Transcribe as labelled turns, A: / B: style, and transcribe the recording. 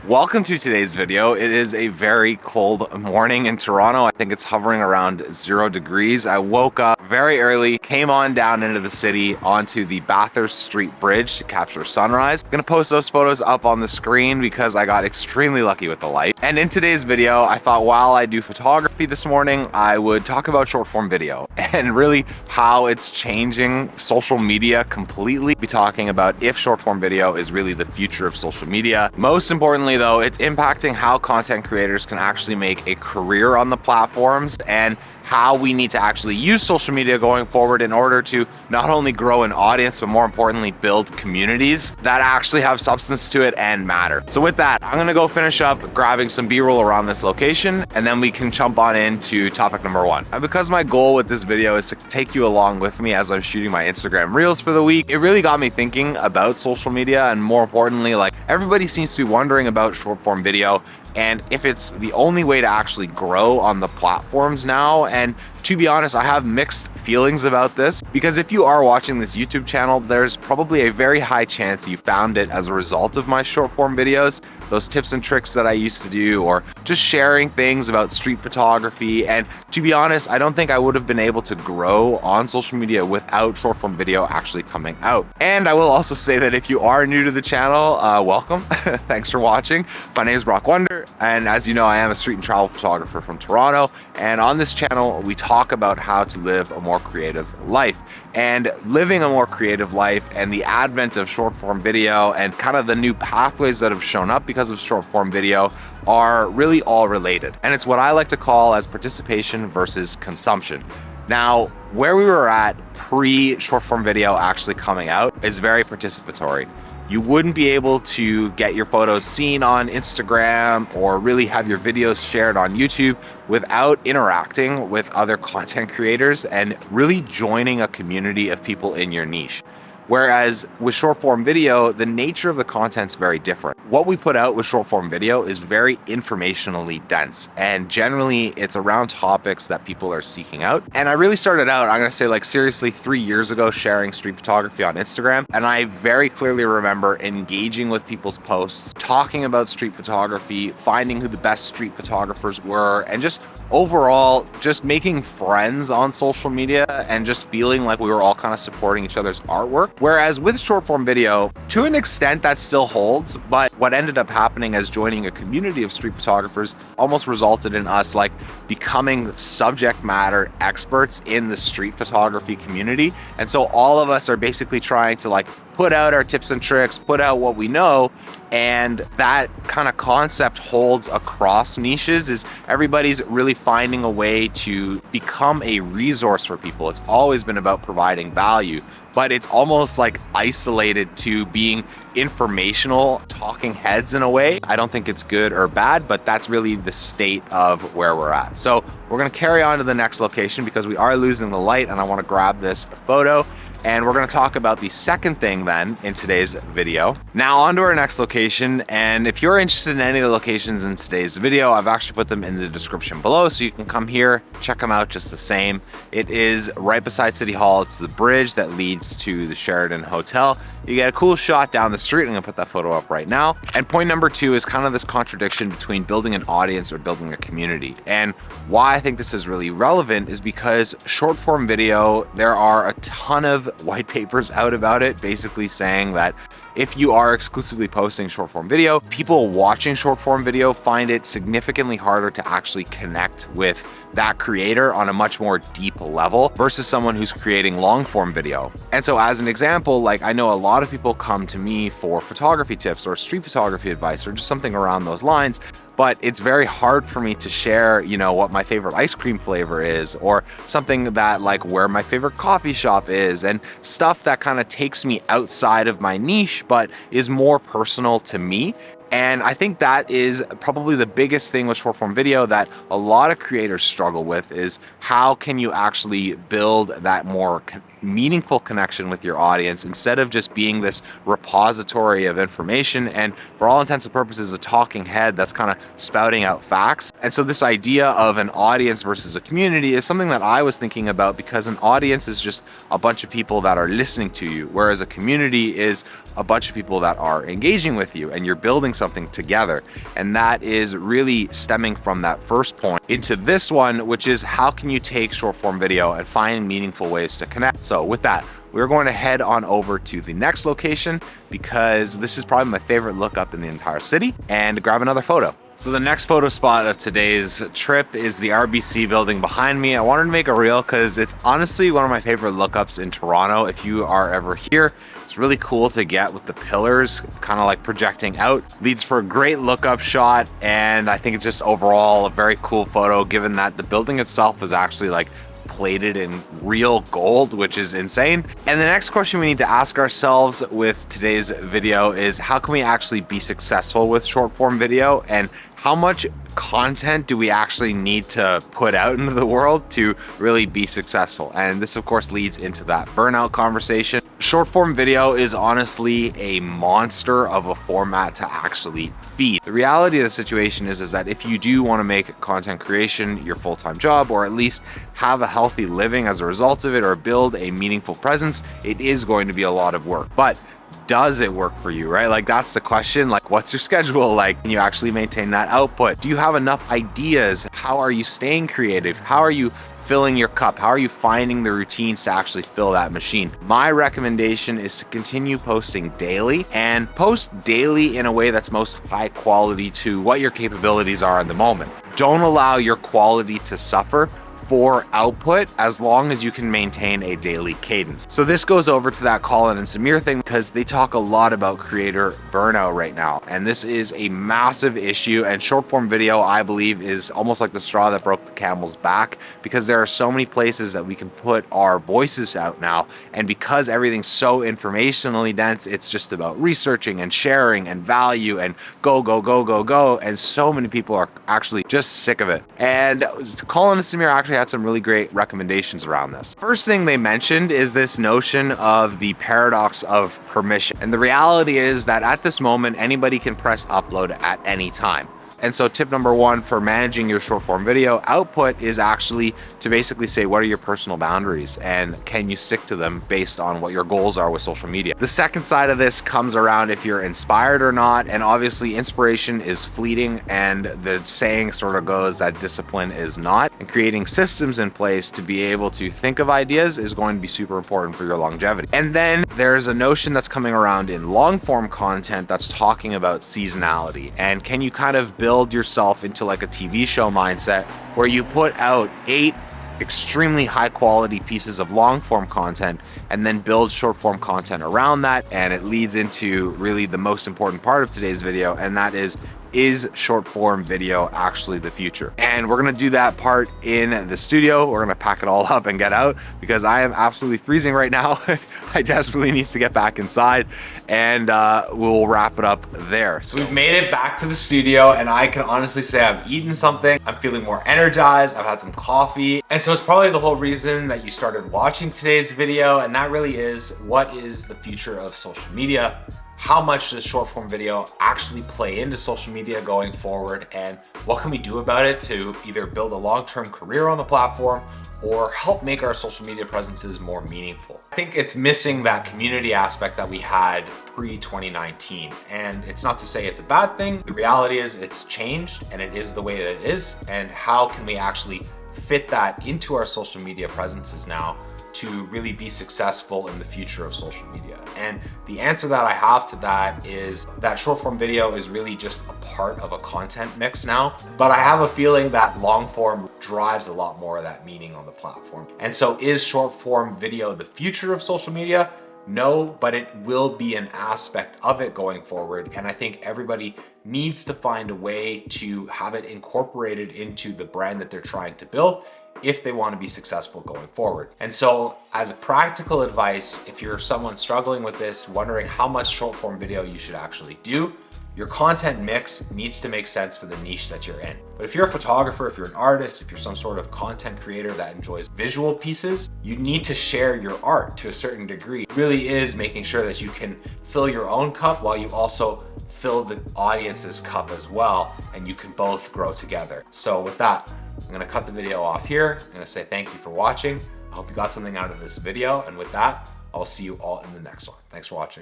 A: Welcome to today's video. It is a very cold morning in Toronto. I think it's hovering around 0 degrees. I woke up very early, came on down into the city onto the Bathurst Street Bridge to capture sunrise. I'm gonna post those photos up on the screen because I got extremely lucky with the light. And in today's video, I thought while I do photography this morning, I would talk about short form video and really how it's changing social media completely. Be talking about if short form video is really the future of social media. Most importantly though, it's impacting how content creators can actually make a career on the platforms and how we need to actually use social media going forward in order to not only grow an audience, but more importantly, build communities that actually have substance to it and matter. So with that, I'm gonna go finish up grabbing some B-roll around this location, and then we can jump on into topic number one. And because my goal with this video is to take you along with me as I'm shooting my Instagram Reels for the week, it really got me thinking about social media, and more importantly, like everybody seems to be wondering about short form video and if it's the only way to actually grow on the platforms now. And to be honest, I have mixed feelings about this because if you are watching this YouTube channel, there's probably a very high chance you found it as a result of my short form videos, those tips and tricks that I used to do, or just sharing things about street photography. And to be honest, I don't think I would have been able to grow on social media without short form video actually coming out. And I will also say that if you are new to the channel, welcome. Thanks for watching. My name is Brock Wonder, and as you know, I am a street and travel photographer from Toronto. And on this channel, we talk about how to live a more creative life. And living a more creative life and the advent of short form video and kind of the new pathways that have shown up because of short form video are really all related. And it's what I like to call as participation versus consumption. Now, where we were at pre-short form video actually coming out is very participatory. You wouldn't be able to get your photos seen on Instagram or really have your videos shared on YouTube without interacting with other content creators and really joining a community of people in your niche. Whereas with short form video, the nature of the content's very different. What we put out with short form video is very informationally dense, and generally it's around topics that people are seeking out. And I really started out, I'm gonna say like seriously 3 years ago, sharing street photography on Instagram. And I very clearly remember engaging with people's posts, talking about street photography, finding who the best street photographers were, and just overall, just making friends on social media and just feeling like we were all kind of supporting each other's artwork. Whereas with short form video, to an extent that still holds, but what ended up happening as joining a community of street photographers almost resulted in us like becoming subject matter experts in the street photography community. And so all of us are basically trying to like put out our tips and tricks, put out what we know, and that kind of concept holds across niches. Is everybody's really finding a way to become a resource for people. It's always been about providing value, but it's almost like isolated to being informational talking heads in a way. I don't think it's good or bad, but that's really the state of where we're at. So we're gonna carry on to the next location because we are losing the light and I wanna grab this photo. And we're gonna talk about the second thing then in today's video. Now on to our next location, and if you're interested in any of the locations in today's video, I've actually put them in the description below, so you can come here, check them out just the same. It is right beside City Hall. It's the bridge that leads to the Sheraton Hotel. You get a cool shot down the street. I'm gonna put that photo up right now. And point number two is kind of this contradiction between building an audience or building a community. And why I think this is really relevant is because short form video, there are a ton of white papers out about it, basically saying that if you are exclusively posting short form video, people watching short form video find it significantly harder to actually connect with that creator on a much more deep level versus someone who's creating long form video. And so as an example, like I know a lot of people come to me for photography tips or street photography advice or just something around those lines, but it's very hard for me to share, you know, what my favorite ice cream flavor is or something that like where my favorite coffee shop is and stuff that kind of takes me outside of my niche, but is more personal to me. And I think that is probably the biggest thing with short form video that a lot of creators struggle with is how can you actually build that more meaningful connection with your audience instead of just being this repository of information and, for all intents and purposes, a talking head that's kind of spouting out facts. And so this idea of an audience versus a community is something that I was thinking about, because an audience is just a bunch of people that are listening to you, whereas a community is a bunch of people that are engaging with you and you're building something together. And that is really stemming from that first point into this one, which is how can you take short form video and find meaningful ways to connect. So with that, we're going to head on over to the next location, because this is probably my favorite lookup in the entire city, and grab another photo. So the next photo spot of today's trip is the RBC building behind me. I wanted to make a reel because it's honestly one of my favorite lookups in Toronto. If you are ever here, it's really cool to get with the pillars kind of like projecting out. Leads for a great lookup shot, and I think it's just overall a very cool photo, given that the building itself is actually like plated in real gold, which is insane. And the next question we need to ask ourselves with today's video is, how can we actually be successful with short form video, and how much content do we actually need to put out into the world to really be successful? And this of course leads into that burnout conversation. Short form video is honestly a monster of a format to actually feed. The reality of the situation is that if you do want to make content creation your full-time job, or at least have a healthy living as a result of it, or build a meaningful presence, it is going to be a lot of work. But does it work for you, right? Like, that's the question. Like, what's your schedule like? Can you actually maintain that output? Do you have enough ideas? How are you staying creative? How are you filling your cup? How are you finding the routines to actually fill that machine? My recommendation is to continue posting daily, and post daily in a way that's most high quality to what your capabilities are in the moment. Don't allow your quality to suffer for output, as long as you can maintain a daily cadence. So this goes over to that Colin and Samir thing, because they talk a lot about creator burnout right now. And this is a massive issue, and short form video, I believe, is almost like the straw that broke the camel's back, because there are so many places that we can put our voices out now. And because everything's so informationally dense, it's just about researching and sharing and value and go, go, go, go, go. And so many people are actually just sick of it. And Colin and Samir actually had some really great recommendations around this. First thing they mentioned is this notion of the paradox of permission. And the reality is that at this moment, anybody can press upload at any time. And so tip number one for managing your short form video output is actually to basically say, what are your personal boundaries, and can you stick to them based on what your goals are with social media? The second side of this comes around if you're inspired or not. And obviously inspiration is fleeting, and the saying sort of goes that discipline is not. And creating systems in place to be able to think of ideas is going to be super important for your longevity. And then there's a notion that's coming around in long form content that's talking about seasonality. And can you kind of build yourself into like a TV show mindset where you put out 8 extremely high quality pieces of long form content and then build short form content around that? And it leads into really the most important part of today's video, and that is short form video actually the future? And we're gonna do that part in the studio. We're gonna pack it all up and get out, because I am absolutely freezing right now. I desperately need to get back inside, and we'll wrap it up there. So we've made it back to the studio, and I can honestly say I've eaten something. I'm feeling more energized. I've had some coffee. And so it's probably the whole reason that you started watching today's video, and that really is, what is the future of social media? How much does short form video actually play into social media going forward, and what can we do about it to either build a long-term career on the platform or help make our social media presences more meaningful? I think it's missing that community aspect that we had pre-2019, and it's not to say it's a bad thing. The reality is it's changed, and it is the way that it is, and how can we actually fit that into our social media presences now to really be successful in the future of social media? And the answer that I have to that is that short form video is really just a part of a content mix now, but I have a feeling that long form drives a lot more of that meaning on the platform. And so is short form video the future of social media? No, but it will be an aspect of it going forward. And I think everybody needs to find a way to have it incorporated into the brand that they're trying to build if they want to be successful going forward. And so as a practical advice, if you're someone struggling with this, wondering how much short form video you should actually do, Your content mix needs to make sense for the niche that you're in. But if you're a photographer, if you're an artist, if you're some sort of content creator that enjoys visual pieces, you need to share your art to a certain degree. It really is making sure that you can fill your own cup while you also fill the audience's cup as well, and you can both grow together. So with that, I'm gonna cut the video off here. I'm gonna say thank you for watching. I hope you got something out of this video, and with that, I'll see you all in the next one. Thanks for watching.